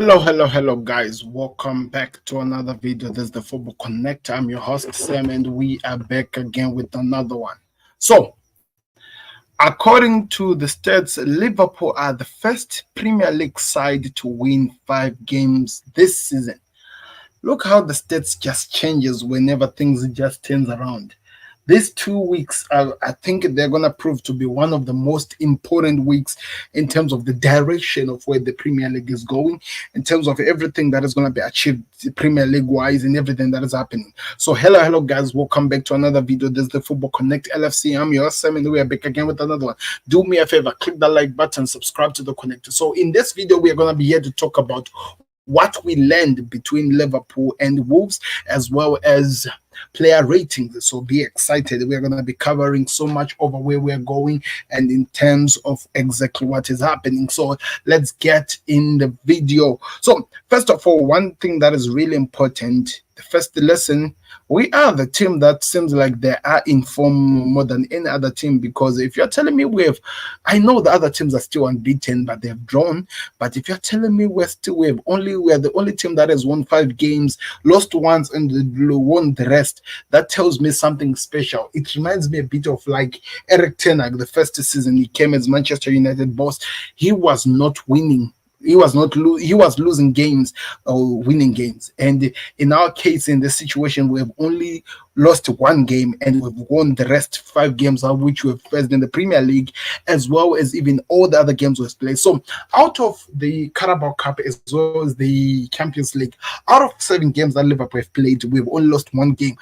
Hello, guys. Welcome back to another video. This is the Football Connect. I'm your host, Sam, and we are back again with another one. So, according to the stats, Liverpool are the first Premier League side to win 5 games this season. Look how the stats just changes whenever things just turns around. These 2 weeks, I think they're going to prove to be one of the most important weeks in terms of the direction of where the Premier League is going, in terms of everything that is going to be achieved Premier League wise and everything that is happening. So, hello, guys. Welcome back to another video. This is the Football Connect LFC. I'm your Sam, and we are back again with another one. Do me a favor, click the like button, subscribe to the connector. So, in this video, we are going to be here to talk about what we learned between Liverpool and Wolves, as well as player ratings. So be excited. We're going to be covering so much over where we're going and in terms of exactly what is happening. So let's get in the video. So first of all, one thing that is really important, the first lesson, we are the team that seems like they are in form more than any other team, because if you're telling me I know the other teams are still unbeaten, but they've drawn. But if you're telling me we're the only team that has won 5 games, lost once, and won the rest, that tells me something special. It reminds me a bit of like Eric Ten Hag, the first season he came as Manchester United boss. He was not winning. He was losing games or winning games. And in our case, in this situation, we have only lost 1 game and we've won the rest 5 games, of which we've faced in the Premier League, as well as even all the other games we've played. So out of the Carabao Cup as well as the Champions League, out of 7 games that Liverpool have played, we've only lost 1 game.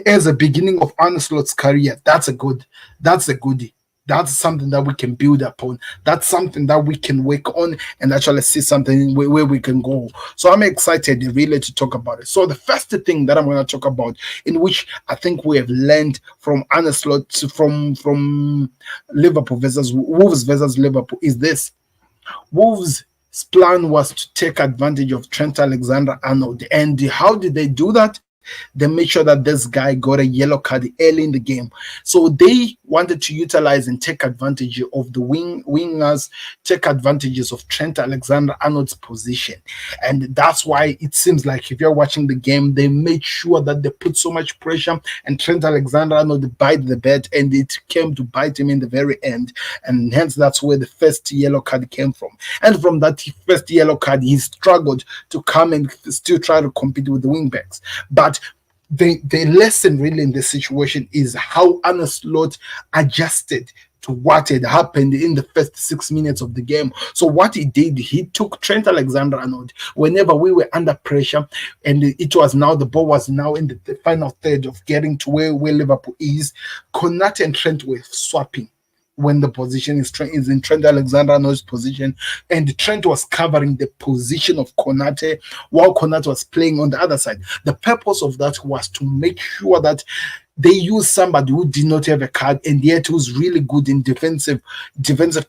As a beginning of Arne Slot's career, that's a goodie. That's something that we can build upon. That's something that we can work on and actually see something where we can go. So I'm excited really to talk about it. So the first thing that I'm going to talk about, in which I think we have learned from Arne Slot, from Liverpool versus Wolves versus Liverpool, is this. Wolves' plan was to take advantage of Trent Alexander-Arnold. And how did they do that? They made sure that this guy got a yellow card early in the game. So they wanted to utilize and take advantage of the wingers, take advantages of Trent Alexander-Arnold's position. And that's why it seems like if you're watching the game, they made sure that they put so much pressure, and Trent Alexander-Arnold bite the bed, and it came to bite him in the very end. And hence that's where the first yellow card came from. And from that first yellow card, he struggled to come and still try to compete with the wingbacks. But the lesson really in this situation is how Arne Slot adjusted to what had happened in the first 6 minutes of the game. So what he did, he took Trent Alexander-Arnold whenever we were under pressure, and the ball was now in the final third of getting to where Liverpool is. Konate and Trent were swapping when the position is in Trent Alexander-Arnold's position, and Trent was covering the position of Konate while Konate was playing on the other side. The purpose of that was to make sure that they use somebody who did not have a card and yet who's really good in defensive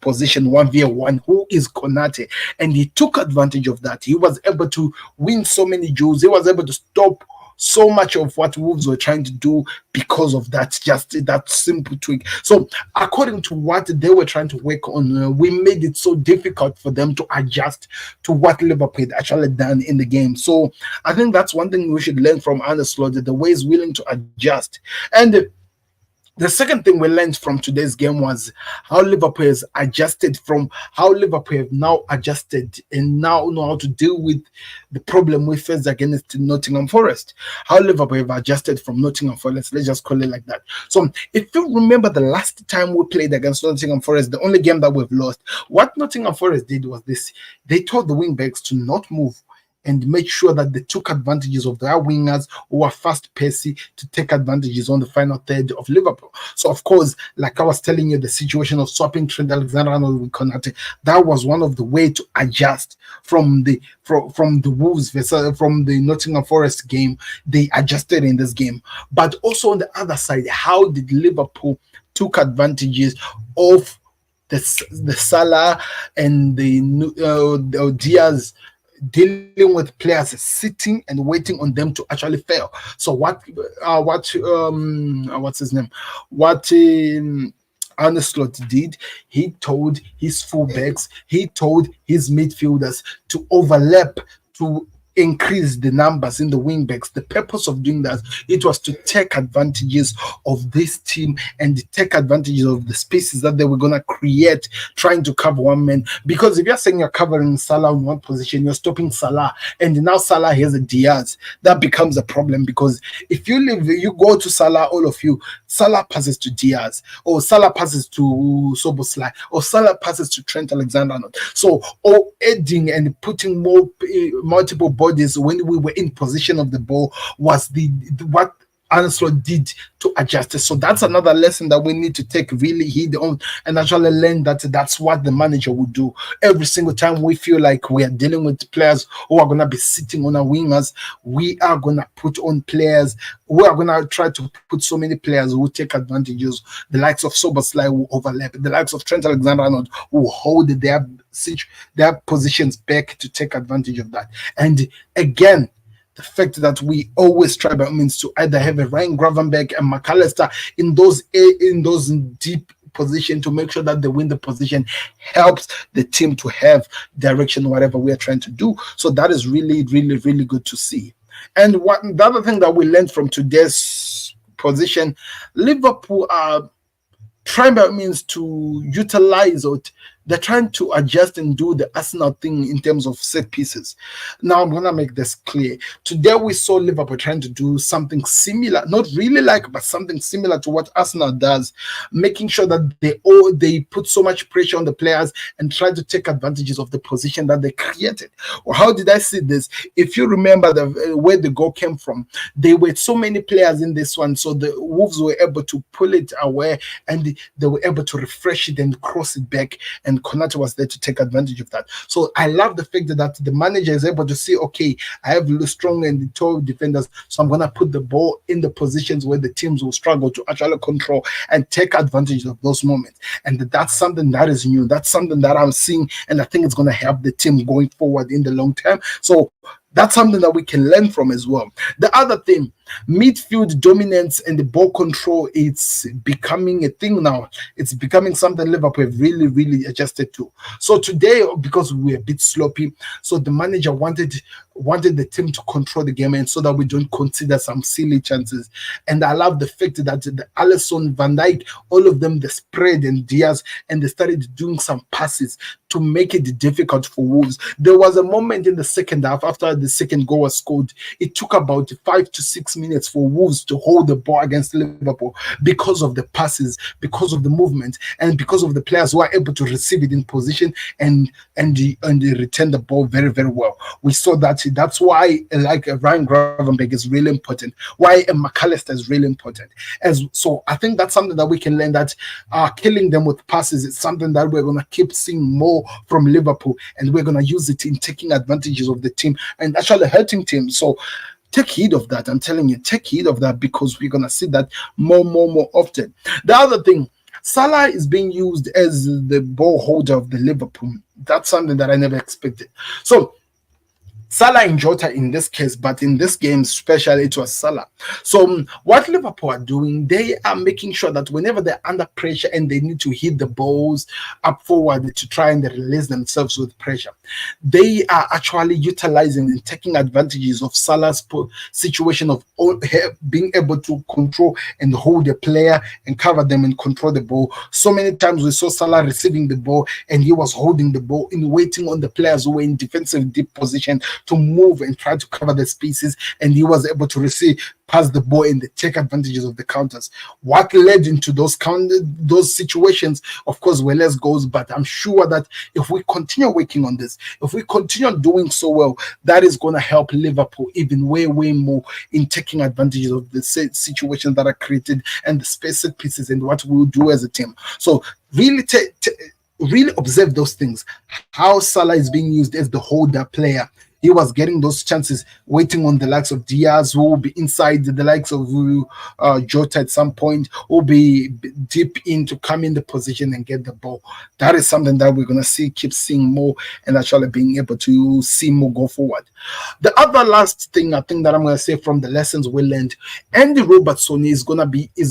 position 1v1, who is Konate. And he took advantage of that. He was able to win so many duels. He was able to stop so much of what Wolves were trying to do because of that, just that simple tweak. So according to what they were trying to work on, we made it so difficult for them to adjust to what Liverpool had actually done in the game. So I think that's one thing we should learn from Arne Slot, the way he's willing to adjust. And the second thing we learned from today's game was how Liverpool has adjusted, from how Liverpool have now adjusted and now know how to deal with the problem we faced against Nottingham Forest. How Liverpool have adjusted from Nottingham Forest, let's just call it like that. So if you remember the last time we played against Nottingham Forest, the only game that we've lost, what Nottingham Forest did was this. They told the wingbacks to not move and make sure that they took advantages of their wingers who were fast pacey to take advantages on the final third of Liverpool. So, of course, like I was telling you, the situation of swapping Trent Alexander-Arnold with Konate, that was one of the way to adjust from the Wolves versus from the Nottingham Forest game. They adjusted in this game. But also on the other side, how did Liverpool took advantages of the Salah and the Diaz dealing with players sitting and waiting on them to actually fail. So what's his name? Arne Slot did, he told his fullbacks, he told his midfielders to overlap, to increase the numbers in the wing backs. The purpose of doing that, it was to take advantages of this team and take advantages of the spaces that they were going to create trying to cover one man. Because if you're saying you're covering Salah in one position, you're stopping Salah, and now Salah has a Diaz, that becomes a problem. Because if you go to Salah, all of you, Salah passes to Diaz, or Salah passes to Soboslai, or Salah passes to Trent Alexander-Arnold. So, adding and putting multiple bodies when we were in possession of the ball was what Anslo did to adjust it. So that's another lesson that we need to take really heed on and actually learn that that's what the manager would do. Every single time we feel like we are dealing with players who are going to be sitting on our wingers, we are going to put on players. We are going to try to put so many players who take advantages. The likes of Soboslai will overlap. The likes of Trent Alexander-Arnold will hold their positions back to take advantage of that. And again, the fact that we always try by means to either have a Ryan Gravenberch and McAllister in those deep position to make sure that they win the position helps the team to have direction, whatever we are trying to do. So that is really, really, really good to see. And the other thing that we learned from today's position, Liverpool are trying by means to utilize it. They're trying to adjust and do the Arsenal thing in terms of set pieces. Now, I'm going to make this clear. Today, we saw Liverpool trying to do something similar, not really but something similar to what Arsenal does, making sure that they put so much pressure on the players and try to take advantages of the position that they created. Well, how did I see this? If you remember where the goal came from, there were so many players in this one, so the Wolves were able to pull it away and they were able to refresh it and cross it back, and Konate was there to take advantage of that. So I love the fact that the manager is able to see, okay, I have strong and tall defenders, so I'm going to put the ball in the positions where the teams will struggle to actually control and take advantage of those moments. And that's something that is new. That's something that I'm seeing, and I think it's going to help the team going forward in the long term. So that's something that we can learn from as well. The other thing, midfield dominance and the ball control, it's becoming a thing now. It's becoming something Liverpool have really, really adjusted to. So today, because we were a bit sloppy, so the manager wanted the team to control the game and so that we don't consider some silly chances. And I love the fact that the Alisson, Van Dijk, all of them, they spread and Diaz, and they started doing some passes to make it difficult for Wolves. There was a moment in the second half after the second goal was scored. It took about 5 to 6 minutes for Wolves to hold the ball against Liverpool because of the passes, because of the movement, and because of the players who are able to receive it in position and return the ball very, very well. We saw that. That's why like Ryan Gravenberch is really important. Why McAllister is really important. So I think that's something that we can learn, that killing them with passes is something that we're going to keep seeing more from Liverpool, and we're going to use it in taking advantages of the team and actually hurting teams. So take heed of that. I'm telling you, take heed of that, because we're going to see that more often. The other thing, Salah is being used as the ball holder of the Liverpool. That's something that I never expected. So Salah and Jota in this case, but in this game especially, it was Salah. So what Liverpool are doing, they are making sure that whenever they're under pressure and they need to hit the balls up forward to try and release themselves with pressure, they are actually utilizing and taking advantages of Salah's situation of being able to control and hold the player and cover them and control the ball. So many times we saw Salah receiving the ball and he was holding the ball and waiting on the players who were in defensive deep position to move and try to cover the spaces, and he was able to pass the ball and take advantages of the counters. What led into those situations, of course, were less goals, but I'm sure that if we continue working on this, if we continue doing so well, that is going to help Liverpool even way more in taking advantages of the situations that are created and the space pieces and what we'll do as a team. So really really observe those things, how Salah is being used as the holder player he was getting those chances, waiting on the likes of Diaz, who will be inside the likes of Jota at some point, who will be deep in to come in the position and get the ball. That is something that we're gonna see, keep seeing more, and actually being able to see more go forward. The other last thing I think that I'm gonna say from the lessons we learned, Andy Robertson is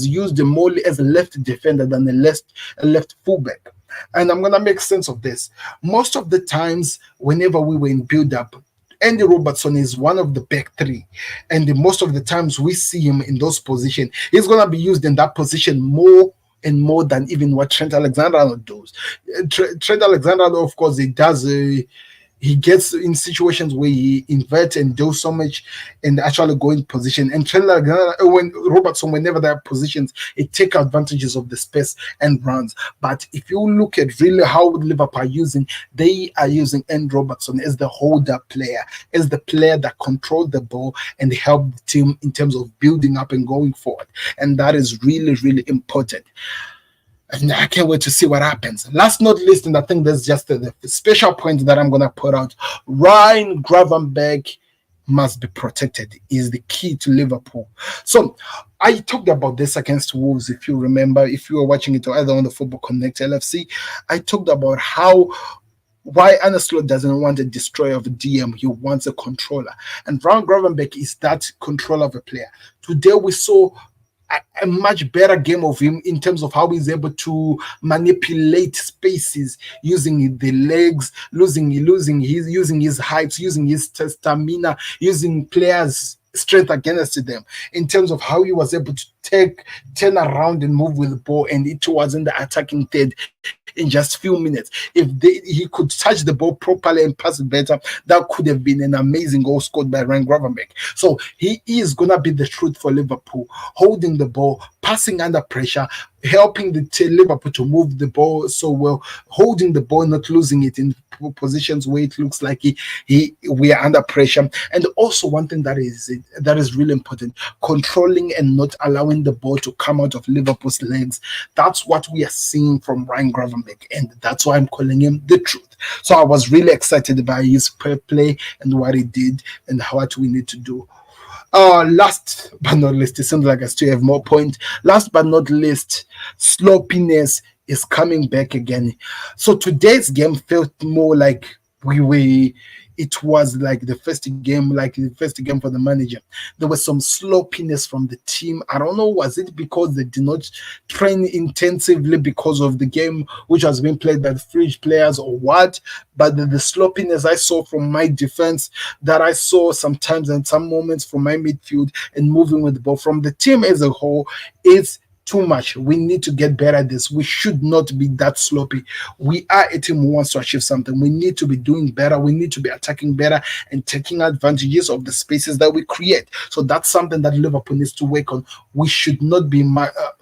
used more as a left defender than a left fullback. And I'm gonna make sense of this. Most of the times, whenever we were in build up, Andy Robertson is one of the back three, and most of the times we see him in those positions. He's gonna be used in that position more and more than even what Trent Alexander-Arnold does. Trent Alexander-Arnold, of course, he gets in situations where he inverts and does so much and actually go in position. And when Robertson, whenever there are positions, it take advantages of the space and runs. But if you look at really how Liverpool are using, they are using Andy Robertson as the holder player, as the player that controls the ball and help the team in terms of building up and going forward. And that is really, really important. And I can't wait to see what happens. Last not least, and I think that's just the special point that I'm going to put out. Ryan Gravenberch must be protected is the key to Liverpool. So I talked about this against Wolves, if you remember, if you were watching it either on the Football Connect LFC. I talked about why Arne Slot doesn't want a destroyer of a DM. He wants a controller. And Ryan Gravenberch is that controller of a player. Today we saw a much better game of him in terms of how he's able to manipulate spaces using the legs, using his heights, using his stamina, using players' strength against them, in terms of how he was able to turn around and move with the ball, and it was in the attacking third in just few minutes. If he could touch the ball properly and pass it better, that could have been an amazing goal scored by Ryan Gravenberch. So he is gonna be the truth for Liverpool, holding the ball, passing under pressure, helping the Liverpool to move the ball so well, holding the ball, not losing it in positions where it looks like we are under pressure. And also one thing that is really important, controlling and not allowing the ball to come out of Liverpool's legs. That's what we are seeing from Ryan Gravenberch, and that's why I'm calling him the truth. So I was really excited by his play and what he did and what we need to do. Last but not least, it seems like I still have more points. Last but not least, sloppiness is coming back again. So today's game felt more like it was like the first game for the manager. There was some sloppiness from the team. I don't know, was it because they did not train intensively because of the game which has been played by the fringe players or what? But the sloppiness I saw from my defense, that I saw sometimes and some moments from my midfield and moving with the ball from the team as a whole, is too much. We need to get better at this. We should not be that sloppy. We are a team who wants to achieve something. We need to be doing better. We need to be attacking better and taking advantages of the spaces that we create. So that's something that Liverpool needs to work on. We should not be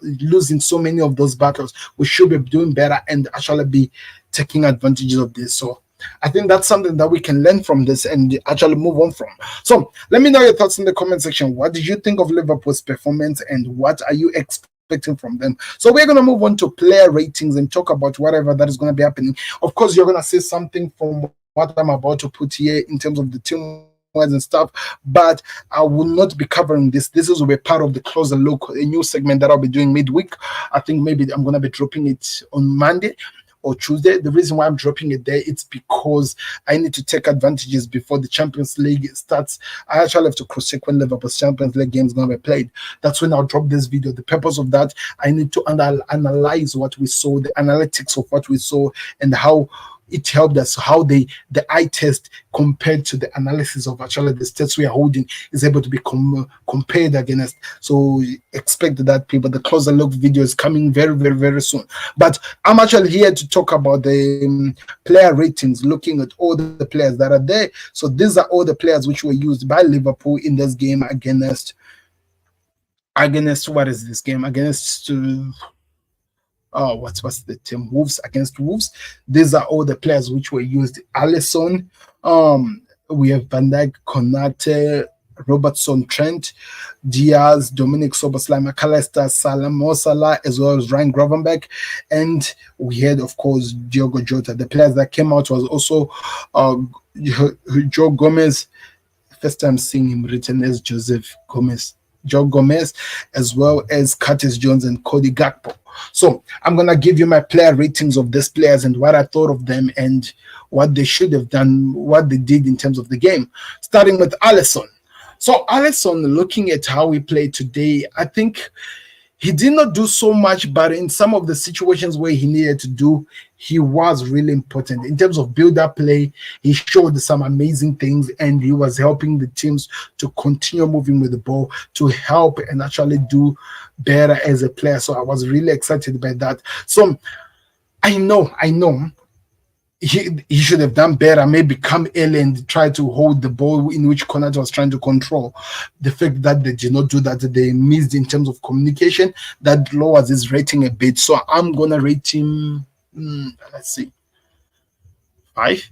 losing so many of those battles. We should be doing better and actually be taking advantages of this. So I think that's something that we can learn from this and actually move on from. So let me know your thoughts in the comment section. What did you think of Liverpool's performance and what are you expecting from them? So we're going to move on to player ratings and talk about whatever that is going to be happening. Of course, you're going to see something from what I'm about to put here in terms of the team and stuff, but I will not be covering this. This will be part of the closer look, a new segment that I'll be doing midweek. I think maybe I'm going to be dropping it on Monday or Tuesday. The reason why I'm dropping it there, it's because I need to take advantages before the Champions League starts. I actually have to cross-check when Liverpool's Champions League game is going to be played. That's when I'll drop this video. The purpose of that, I need to analyze what we saw, the analytics of what we saw, and how it helped us, how the eye test compared to the analysis of actually the stats we are holding is able to be compared against. So expect that, people. The closer look video is coming very, very, very soon. But I'm actually here to talk about the player ratings, looking at all the players that are there. So these are all the players which were used by Liverpool in this game against what is this game? Against what's the team? Wolves, against Wolves. These are all the players which were used. Alisson, we have Van Dijk, Konate, Robertson, Trent, Diaz, Dominic Soboslai, McAllister, Salah, Mo Salah, as well as Ryan Gravenberch. And we had, of course, Diogo Jota. The players that came out was also Joe Gomez. First time seeing him written as Joseph Gomez. Joe Gomez, as well as Curtis Jones and Cody Gakpo. So I'm going to give you my player ratings of these players and what I thought of them and what they should have done, what they did in terms of the game. Starting with Alisson. So Alisson, looking at how he played today, I think he did not do so much, but in some of the situations where he needed to do, he was really important. In terms of build-up play, he showed some amazing things, and he was helping the teams to continue moving with the ball, to help and actually do better as a player. So I was really excited by that. So I know he should have done better, maybe come early and try to hold the ball in which Konate was trying to control. The fact that they did not do that, they missed in terms of communication, that lowers his rating a bit. So I'm going to rate him, let's see, 5?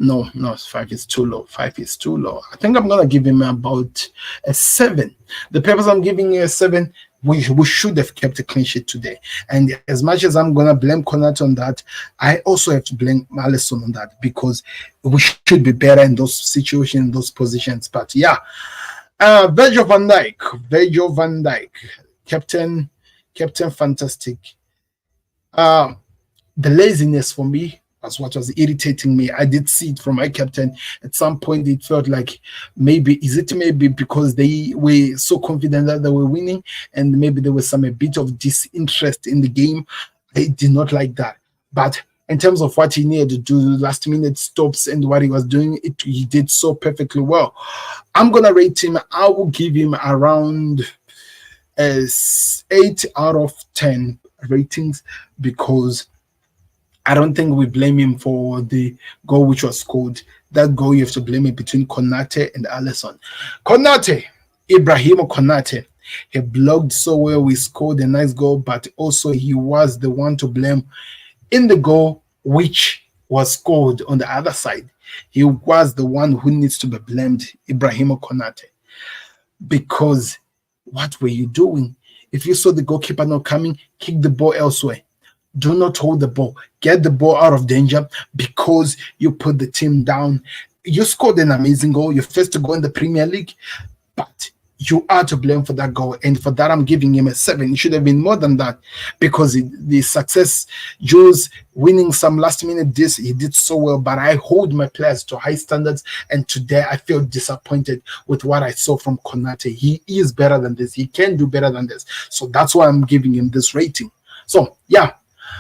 No, 5 is too low. 5 is too low. I think I'm going to give him about a 7. The papers I'm giving you a 7. We should have kept a clean sheet today. And as much as I'm going to blame Konate on that, I also have to blame Alisson on that, because we should be better in those situations, those positions. But yeah, Virgil van Dijk, captain, fantastic. The laziness for me was what was irritating me. I did see it from my captain. At some point, it felt like maybe because they were so confident that they were winning, and maybe there was a bit of disinterest in the game. I did not like that. But in terms of what he needed to do, last minute stops and what he was doing, he did so perfectly well. I'm going to rate him. I will give him around 8 out of 10 ratings, because I don't think we blame him for the goal which was scored. That goal, you have to blame it between Konate and Alisson. Ibrahima Konate, he blocked so well. We scored a nice goal, but also he was the one to blame in the goal which was scored on the other side. He was the one who needs to be blamed, Ibrahima Konate, because what were you doing? If you saw the goalkeeper not coming, kick the ball elsewhere. Do not hold the ball. Get the ball out of danger, because you put the team down. You scored an amazing goal, your first goal in the Premier League, but you are to blame for that goal. And for that, I'm giving him a 7. It should have been more than that, because the success, Jules winning some last minute this, he did so well. But I hold my players to high standards, and today I feel disappointed with what I saw from Konate. He is better than this. He can do better than this. So that's why I'm giving him this rating. So yeah,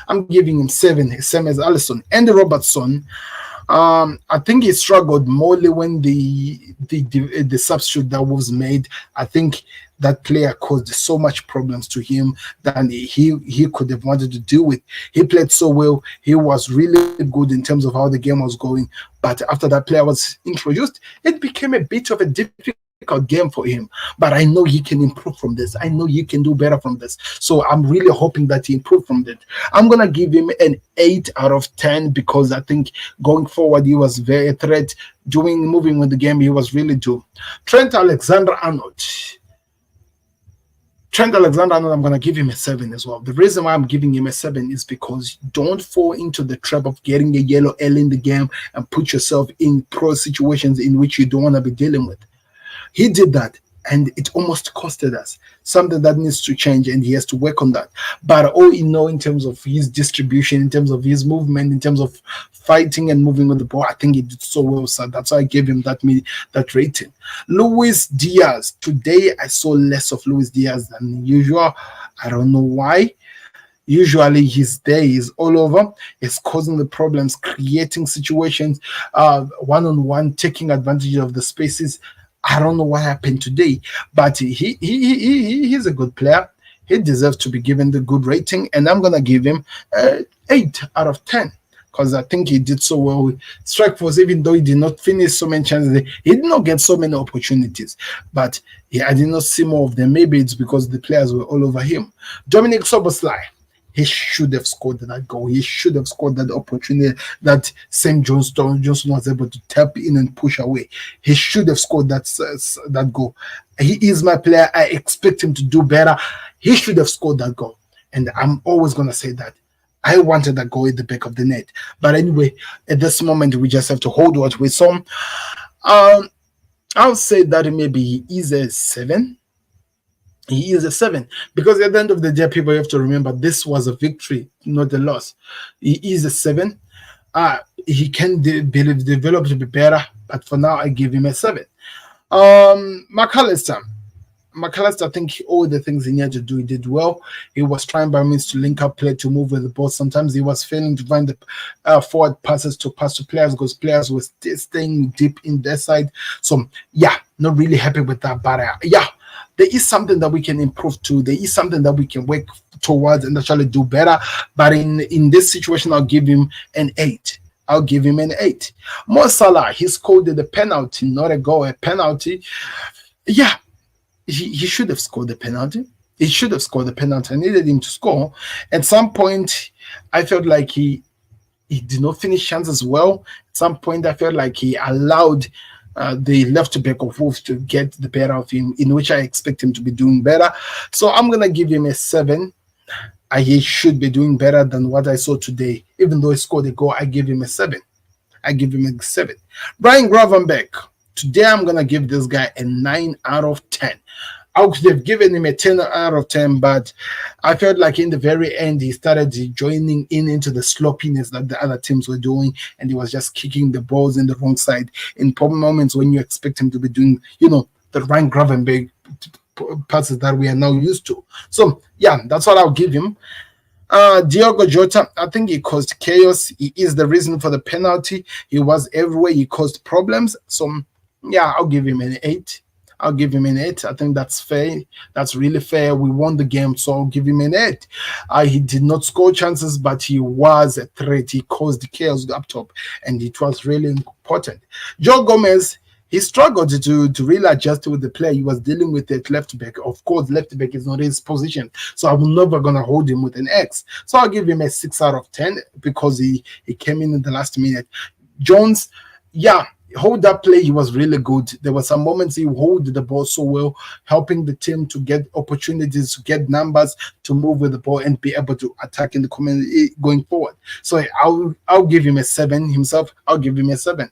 I'm giving him 7, same as Alisson. Andy Robertson, I think he struggled more when the substitute that was made. I think that player caused so much problems to him than he could have wanted to deal with. He played so well. He was really good in terms of how the game was going. But after that player was introduced, it became a bit of a difficult game for him. But I know he can improve from this. I know he can do better from this. So I'm really hoping that he improved from that. I'm going to give him an 8 out of 10, because I think going forward, he was very threat, moving with the game. He was really do. Trent Alexander-Arnold, I'm going to give him a 7 as well. The reason why I'm giving him a 7 is because don't fall into the trap of getting a yellow early in the game and put yourself in pro situations in which you don't want to be dealing with. He did that, and it almost costed us. Something that needs to change, and he has to work on that. But all you know, in terms of his distribution, in terms of his movement, in terms of fighting and moving with the ball, I think he did so well. So that's why I gave him that rating. Luis Diaz. Today, I saw less of Luis Diaz than usual. I don't know why. Usually he's there, he's all over, he's causing the problems, creating situations, one-on-one, taking advantage of the spaces. I don't know what happened today, but he's a good player. He deserves to be given the good rating, and I'm going to give him 8 out of 10, because I think he did so well with strike force. Even though he did not finish so many chances, he did not get so many opportunities, but I did not see more of them. Maybe it's because the players were all over him. Dominic Soboslai, he should have scored that goal. He should have scored that opportunity that Sam Johnstone was able to tap in and push away. He should have scored that goal. He is my player. I expect him to do better. He should have scored that goal. And I'm always going to say that. I wanted that goal at the back of the net. But anyway, at this moment, we just have to hold what we saw. I'll say that maybe he is a 7. He is a 7 because at the end of the day, people have to remember this was a victory, not a loss. He is a 7. He can develop to be better, but for now, I give him a 7. McAllister, I think all the things he needed to do, he did well. He was trying by means to link up play, to move with the ball. Sometimes he was failing to find the forward passes to pass to players because players were staying deep in their side. So, yeah, not really happy with that. But, yeah, there is something that we can improve to. There is something that we can work towards and actually do better. But in this situation, I'll give him an 8. I'll give him an 8. Mo Salah, he scored the penalty, not a goal, a penalty. Yeah. He should have scored the penalty. He should have scored the penalty. I needed him to score. At some point, I felt like he did not finish chances well. At some point, I felt like he allowed the left back of Wolves to get the better of him, in which I expect him to be doing better. So I'm going to give him a 7. He should be doing better than what I saw today. Even though he scored a goal, I give him a 7. I give him a 7. Brian Gravenberch. Today, I'm going to give this guy a 9 out of 10. I would have given him a 10 out of 10, but I felt like in the very end, he started joining into the sloppiness that the other teams were doing, and he was just kicking the balls in the wrong side in moments when you expect him to be doing, the Ryan Gravenberch passes that we are now used to. So, yeah, that's what I'll give him. Diogo Jota, I think he caused chaos. He is the reason for the penalty. He was everywhere. He caused problems. So, yeah, I'll give him an 8. I think that's fair. That's really fair. We won the game, so I'll give him an 8. He did not score chances, but he was a threat. He caused chaos up top, and it was really important. Joe Gomez, he struggled to really adjust with the play. He was dealing with it left back. Of course, left back is not his position, so I'm never going to hold him with an X. So I'll give him a 6 out of 10 because he came in the last minute. Jones, yeah, hold that play, he was really good. There were some moments he held the ball so well, helping the team to get opportunities, to get numbers, to move with the ball and be able to attack in the community going forward. So I'll give him a 7 himself. I'll give him a 7.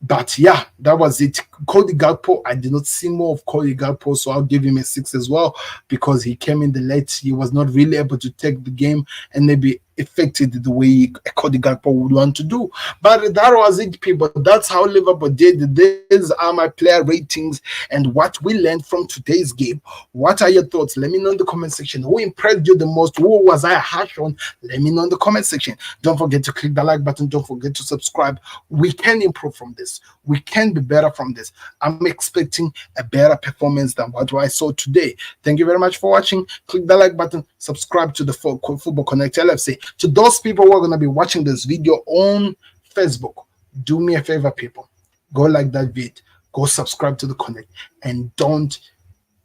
But yeah, that was it. Cody Gakpo, I did not see more of Cody Gakpo, so I'll give him a 6 as well because he came in the late. He was not really able to take the game and maybe affected the way Cody Gakpo would want to do. But that was it, people. That's how Liverpool did. These are my player ratings and what we learned from today's game. What are your thoughts? Let me know in the comment section. Who impressed you the most? Who was I harsh on? Let me know in the comment section. Don't forget to click the like button. Don't forget to subscribe. We can improve from this. We can be better from this. I'm expecting a better performance than what I saw today. Thank you very much for watching. Click the like button. Subscribe to the Football Connect LFC. To those people who are going to be watching this video on Facebook, do me a favor, people. Go like that vid. Go subscribe to the Connect. And don't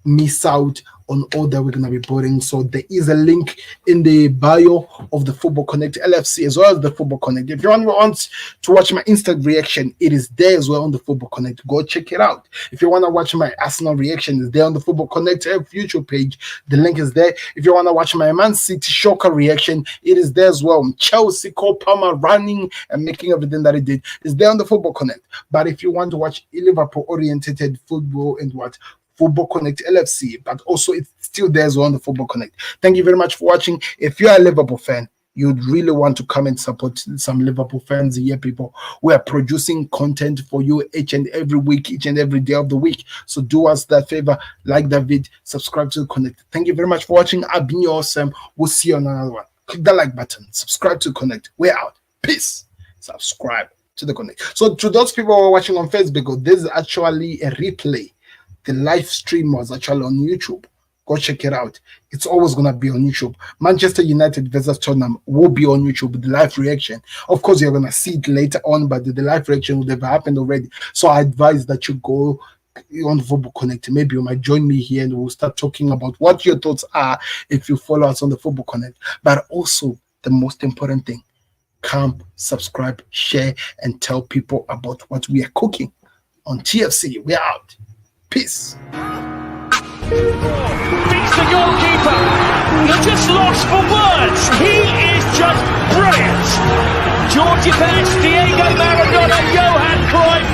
miss out on all that we're going to be putting. So there is a link in the bio of the Football Connect LFC as well as the Football Connect. If you want to watch my instant reaction, it is there as well on the Football Connect. Go check it out. If you want to watch my Arsenal reaction, it's there on the Football Connect YouTube page. The link is there. If you want to watch my Man City shocker reaction, it is there as well. Chelsea, Cole Palmer running and making everything that he did is there on the Football Connect. But if you want to watch Liverpool oriented football and what Football Connect LFC, but also it's still there as well on the Football Connect. Thank you very much for watching. If you're a Liverpool fan, you'd really want to come and support some Liverpool fans here, people. We are producing content for you each and every week, each and every day of the week. So do us that favor, like that vid, subscribe to the Connect. Thank you very much for watching. I've been your Sam. We'll see you on another one. Click the like button, subscribe to Connect. We're out. Peace. Subscribe to the Connect. So to those people who are watching on Facebook, this is actually a replay. The live stream was actually on YouTube. Go check it out. It's always going to be on YouTube. Manchester United versus Tottenham will be on YouTube, the live reaction. Of course, you're going to see it later on, but the live reaction would have happened already. So I advise that you go on Football Connect. Maybe you might join me here and we'll start talking about what your thoughts are if you follow us on the Football Connect. But also, the most important thing, come, subscribe, share, and tell people about what we are cooking on TFC. We're out. Peace. Beats the goalkeeper. You're just lost for words. He is just brilliant. Georgie Pence, Diego Maradona, Johan Cruyff.